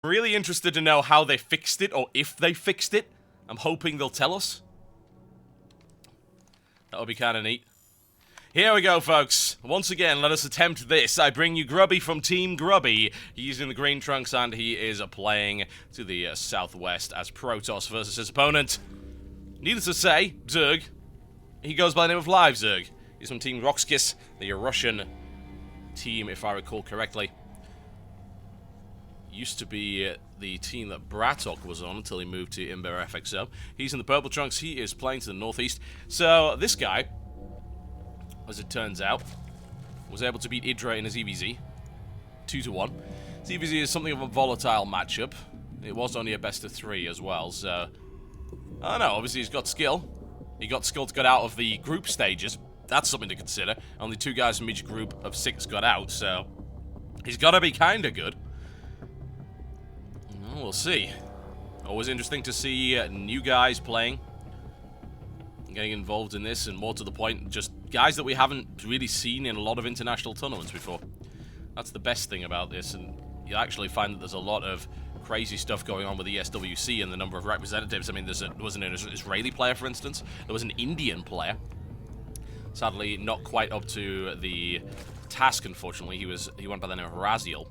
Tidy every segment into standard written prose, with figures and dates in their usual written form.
Really interested to know how they fixed it, or if they fixed it. I'm hoping they'll tell us. That would be kind of neat. Here we go, folks. Once again, let us attempt this. I bring you Grubby from Team Grubby. He's in the green trunks, and he is playing to the southwest as Protoss versus his opponent. Needless to say, Zerg. He goes by the name of LiveZerg. He's from Team Roxkis, the Russian team, if I recall correctly. Used to be the team that Bratok was on until he moved to Imber FXO. He's in the purple trunks. He is playing to the northeast. So this guy, as it turns out, was able to beat Idra in his EVZ 2-1. His EVZ is something of a volatile matchup. It was only a best of 3 as well, so I don't know. Obviously, he's got skill. He got skill to get out of the group stages. That's something to consider. Only 2 guys from each group of 6 got out, so he's got to be kind of good. Well, we'll see. Always interesting to see new guys playing, getting involved in this, and more to the point, just guys that we haven't really seen in a lot of international tournaments before. That's the best thing about this, and you actually find that there's a lot of crazy stuff going on with ESWC and the number of representatives. I mean, there wasn't an Israeli player, for instance. There was an Indian player. Sadly, not quite up to the task, unfortunately. He went by the name of Raziel.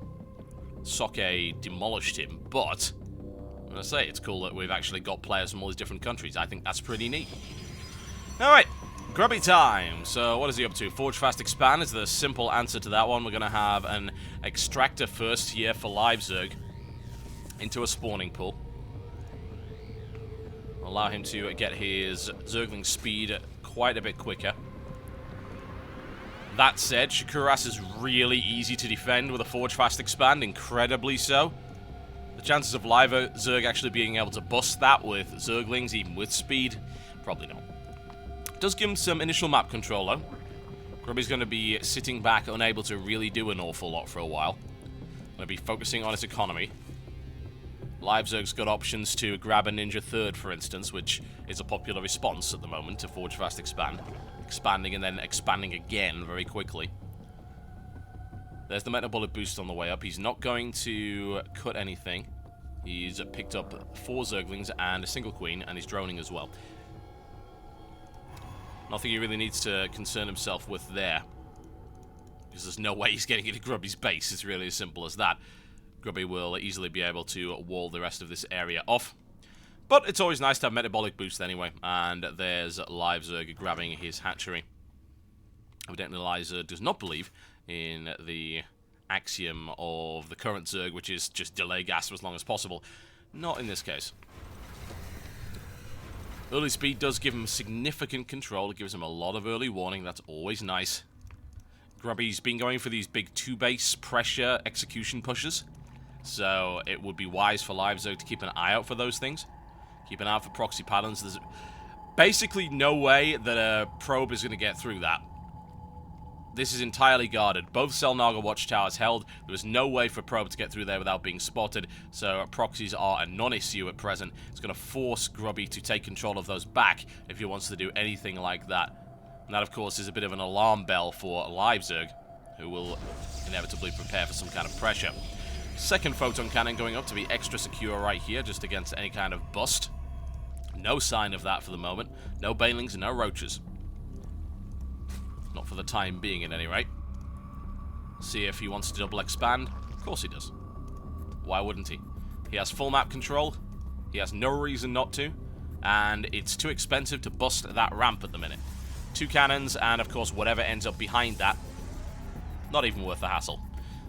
Soke demolished him, but I'm gonna say it's cool that we've actually got players from all these different countries. I think that's pretty neat. Alright, Grubby time. So what is he up to? Forge Fast Expand is the simple answer to that one. We're gonna have an extractor first here for LiveZerg into a spawning pool. Allow him to get his Zergling speed quite a bit quicker. That said, Shakuras is really easy to defend with a Forge Fast Expand, incredibly so. The chances of LiveZerg actually being able to bust that with Zerglings, even with speed, probably not. Does give him some initial map control, though. Grubby's going to be sitting back, unable to really do an awful lot for a while. Going to be focusing on his economy. LiveZerg's got options to grab a Ninja Third, for instance, which is a popular response at the moment to Forge Fast Expand. Expanding and then expanding again very quickly. There's the metabolic boost on the way up. He's not going to cut anything. He's picked up 4 Zerglings and a single queen, and he's droning as well. Nothing he really needs to concern himself with there, because there's no way he's getting into Grubby's base. It's really as simple as that. Grubby will easily be able to wall the rest of this area off. But it's always nice to have metabolic boost anyway, and there's LiveZerg grabbing his hatchery. Evidently, LiveZerg does not believe in the axiom of the current Zerg, which is just delay gas for as long as possible. Not in this case. Early speed does give him significant control. It gives him a lot of early warning. That's always nice. Grubby's been going for these big 2-base pressure execution pushes, so it would be wise for LiveZerg to keep an eye out for those things. Keep an eye out for proxy patterns. There's basically no way that a probe is going to get through that. This is entirely guarded. Both Selnaga watchtowers held. There was no way for probe to get through there without being spotted, so proxies are a non-issue at present. It's going to force Grubby to take control of those back if he wants to do anything like that. And that, of course, is a bit of an alarm bell for LiveZerg, who will inevitably prepare for some kind of pressure. Second photon cannon going up to be extra secure right here, just against any kind of bust. No sign of that for the moment. No banelings and no roaches. Not for the time being, at any rate. See if he wants to double expand. Of course he does. Why wouldn't he? He has full map control. He has no reason not to. And it's too expensive to bust that ramp at the minute. 2 cannons, and of course whatever ends up behind that. Not even worth the hassle.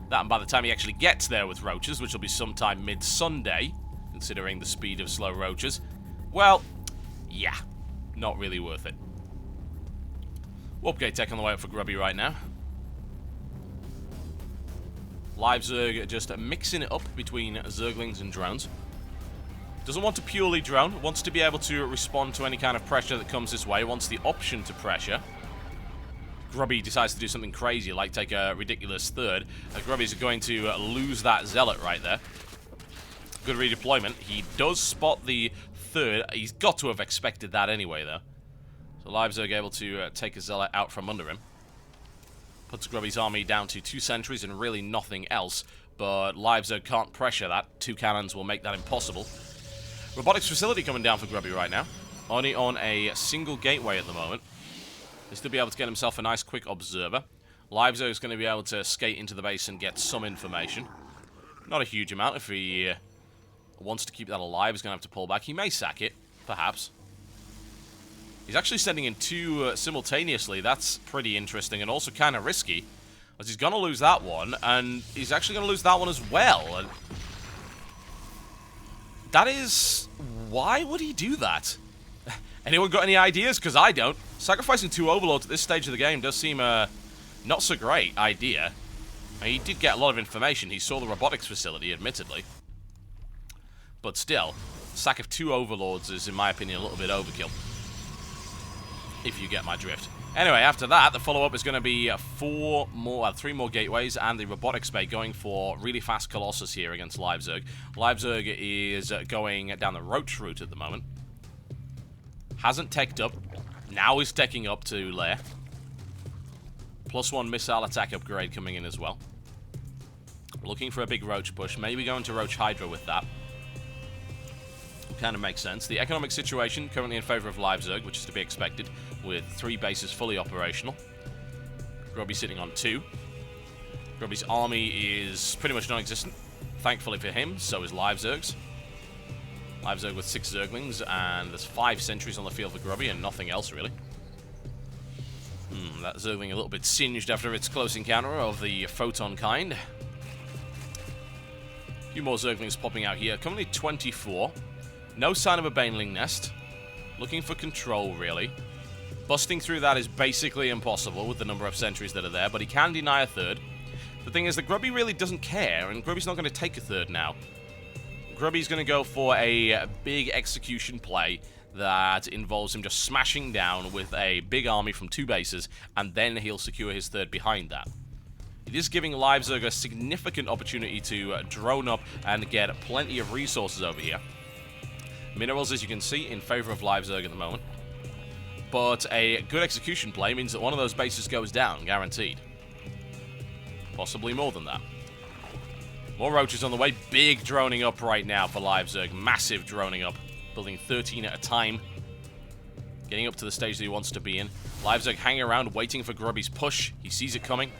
That, and by the time he actually gets there with roaches, which will be sometime mid-Sunday, considering the speed of slow roaches, well, yeah, not really worth it. Warp gate tech on the way up for Grubby right now. LiveZerg just mixing it up between Zerglings and drones. Doesn't want to purely drone, wants to be able to respond to any kind of pressure that comes his way, wants the option to pressure. Grubby decides to do something crazy, like take a ridiculous third. Grubby's going to lose that Zealot right there. Good redeployment. He does spot the third. He's got to have expected that anyway, though. So LiveZerg able to take a Zealot out from under him. Puts Grubby's army down to 2 sentries and really nothing else. but LiveZerg can't pressure that. 2 cannons will make that impossible. Robotics facility coming down for Grubby right now. Only on a single gateway at the moment. He'll still be able to get himself a nice quick observer. LiveZerg is going to be able to skate into the base and get some information. Not a huge amount. If he wants to keep that alive, he's going to have to pull back. He may sack it, perhaps. He's actually sending in 2 simultaneously. That's pretty interesting and also kind of risky. As he's going to lose that one, and he's actually going to lose that one as well. And that is... Why would he do that? Anyone got any ideas? Because I don't. Sacrificing 2 overlords at this stage of the game does seem a not so great idea. I mean, he did get a lot of information. He saw the robotics facility, admittedly. But still, sack of 2 overlords is, in my opinion, a little bit overkill. If you get my drift. Anyway, after that, the follow-up is going to be 3 more gateways and the robotics bay going for really fast Colossus here against LiveZerg. LiveZerg is going down the Roach route at the moment. Hasn't teched up. Now is teching up to Lair. +1 missile attack upgrade coming in as well. Looking for a big Roach push. Maybe going to Roach Hydra with that. Kind of makes sense. The economic situation currently in favor of LiveZerg, which is to be expected, with 3 bases fully operational. Grubby sitting on 2. Grubby's army is pretty much non-existent. Thankfully for him, so is LiveZerg's. LiveZerg with 6 Zerglings, and there's 5 sentries on the field for Grubby, and nothing else, really. That Zergling a little bit singed after its close encounter of the Photon kind. A few more Zerglings popping out here. Currently 24. No sign of a Baneling nest. Looking for control, really. Busting through that is basically impossible with the number of sentries that are there, but he can deny a 3rd. The thing is that Grubby really doesn't care, and Grubby's not going to take a 3rd now. Grubby's going to go for a big execution play that involves him just smashing down with a big army from 2 bases, and then he'll secure his 3rd behind that. It is giving LiveZerg a significant opportunity to drone up and get plenty of resources over here. Minerals, as you can see, in favor of LiveZerg at the moment. But a good execution play means that one of those bases goes down, guaranteed. Possibly more than that. More roaches on the way. Big droning up right now for LiveZerg. Massive droning up. Building 13 at a time. Getting up to the stage that he wants to be in. LiveZerg hanging around, waiting for Grubby's push. He sees it coming.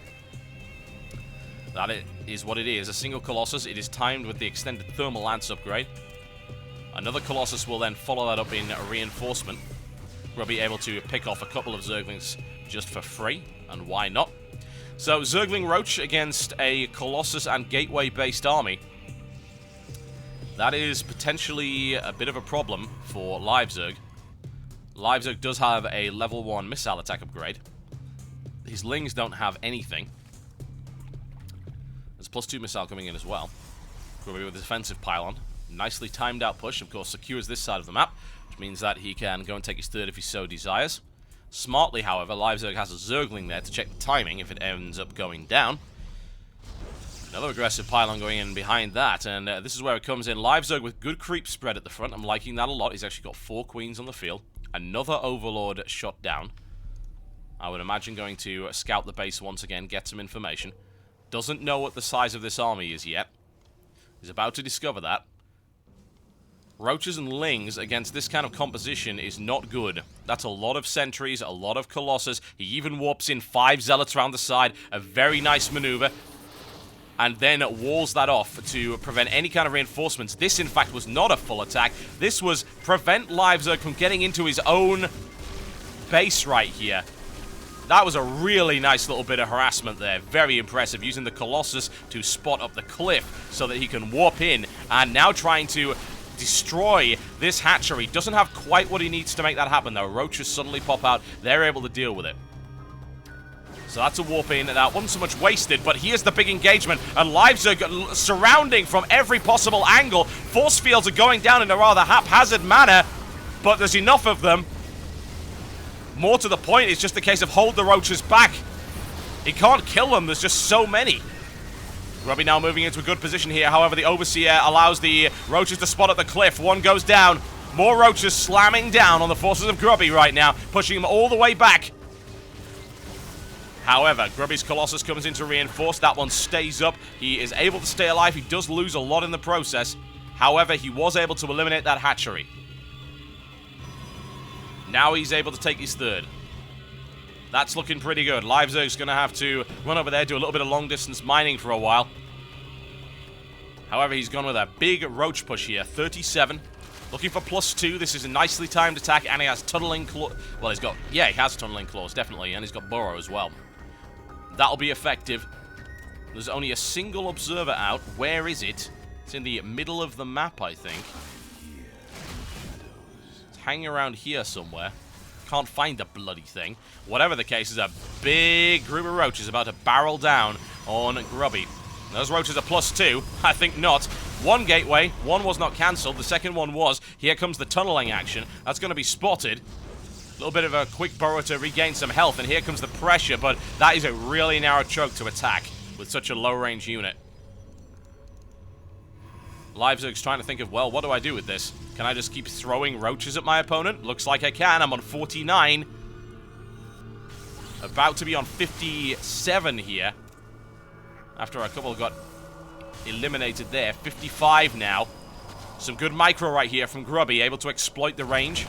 That is what it is. A single Colossus. It is timed with the extended Thermal Lance upgrade. Another Colossus will then follow that up in a reinforcement. Grubby able to pick off a couple of Zerglings just for free, and why not? So, Zergling Roach against a Colossus and Gateway-based army. That is potentially a bit of a problem for LiveZerg. LiveZerg does have a level 1 missile attack upgrade. His Lings don't have anything. There's +2 missile coming in as well. Grubby with a defensive pylon. Nicely timed out push, of course, secures this side of the map, which means that he can go and take his 3rd if he so desires. Smartly, however, LiveZerg has a Zergling there to check the timing if it ends up going down. Another aggressive pylon going in behind that, and this is where it comes in. LiveZerg with good creep spread at the front. I'm liking that a lot. He's actually got 4 queens on the field. Another Overlord shot down. I would imagine going to scout the base once again, get some information. Doesn't know what the size of this army is yet. He's about to discover that. Roaches and Lings against this kind of composition is not good. That's a lot of sentries, a lot of Colossus. He even warps in 5 Zealots around the side. A very nice maneuver. And then walls that off to prevent any kind of reinforcements. This, in fact, was not a full attack. This was prevent LiveZerg from getting into his own base right here. That was a really nice little bit of harassment there. Very impressive. Using the Colossus to spot up the cliff so that he can warp in. And now trying to destroy this hatchery. Doesn't have quite what he needs to make that happen, though. Roaches suddenly pop out. They're able to deal with it. So that's a warp in. That wasn't so much wasted, but here's the big engagement. And LiveZerg surrounding from every possible angle. Force fields are going down in a rather haphazard manner, but there's enough of them. More to the point, it's just a case of hold the roaches back. He can't kill them. There's just so many. Grubby now moving into a good position here. However, the Overseer allows the roaches to spot at the cliff. One goes down. More roaches slamming down on the forces of Grubby right now, pushing them all the way back. However, Grubby's Colossus comes in to reinforce. That one stays up. He is able to stay alive. He does lose a lot in the process. However, he was able to eliminate that hatchery. Now he's able to take his third. That's looking pretty good. LiveZerg's going to have to run over there, do a little bit of long-distance mining for a while. However, he's gone with a big roach push here. 37. Looking for +2. This is a nicely timed attack, and he has tunneling claws. Well, he's got... Yeah, he has tunneling claws, definitely, and he's got burrow as well. That'll be effective. There's only a single observer out. Where is it? It's in the middle of the map, I think. It's hanging around here somewhere. Can't find the bloody thing. Whatever the case, is a big group of roaches about to barrel down on Grubby. Those roaches are +2. I think not. One gateway. One was not cancelled. The second one was. Here comes the tunneling action. That's going to be spotted. A little bit of a quick burrow to regain some health. And here comes the pressure. But that is a really narrow choke to attack with such a low-range unit. LiveZerg's trying to think of, well, what do I do with this? Can I just keep throwing roaches at my opponent? Looks like I can. I'm on 49. About to be on 57 here. After a couple got eliminated there. 55 now. Some good micro right here from Grubby, able to exploit the range.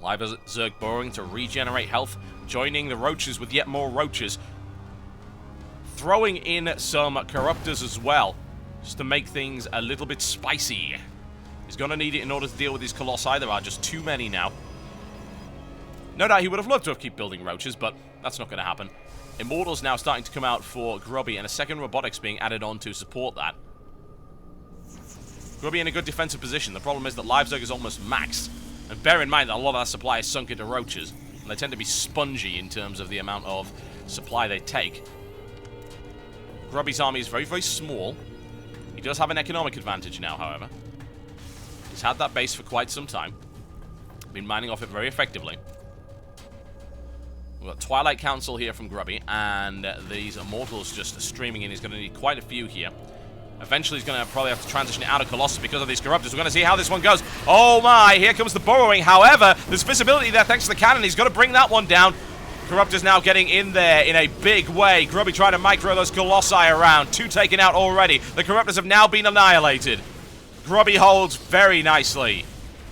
LiveZerg burrowing to regenerate health, joining the roaches with yet more roaches. Throwing in some corruptors as well, just to make things a little bit spicy. He's going to need it in order to deal with these colossi. There are just too many now. No doubt he would have loved to have kept building roaches, but that's not going to happen. Immortals now starting to come out for Grubby, and a second robotics being added on to support that. Grubby in a good defensive position. The problem is that LiveZerg is almost maxed. And bear in mind that a lot of that supply is sunk into roaches. And they tend to be spongy in terms of the amount of supply they take. Grubby's army is very, very small. He does have an economic advantage now, however. He's had that base for quite some time. Been mining off it very effectively. We've got Twilight Council here from Grubby, and these Immortals just streaming in. He's going to need quite a few here. Eventually, he's going to probably have to transition out of Colossus because of these Corruptors. We're going to see how this one goes. Oh my, here comes the burrowing. However, there's visibility there thanks to the cannon. He's got to bring that one down. Corruptors now getting in there in a big way. Grubby trying to micro those Colossi around. 2 taken out already. The Corruptors have now been annihilated. Grubby holds very nicely.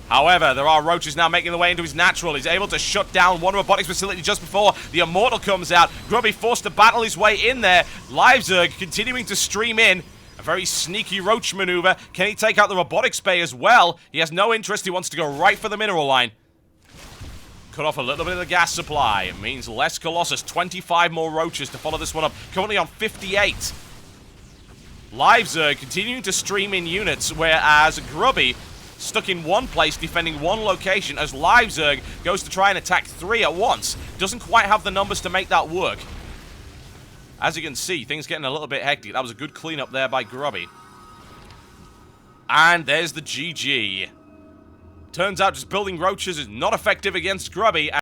However, there are roaches now making their way into his natural. He's able to shut down one robotics facility just before the Immortal comes out. Grubby forced to battle his way in there. LiveZerg continuing to stream in. A very sneaky roach maneuver. Can he take out the robotics bay as well? He has no interest. He wants to go right for the mineral line. Cut off a little bit of the gas supply. It means less Colossus. 25 more roaches to follow this one up. Currently on 58. LiveZerg continuing to stream in units, whereas Grubby stuck in one place, defending one location, as LiveZerg goes to try and attack 3 at once. Doesn't quite have the numbers to make that work. As you can see, things getting a little bit hectic. That was a good cleanup there by Grubby. And there's the GG. Turns out just building roaches is not effective against Grubby.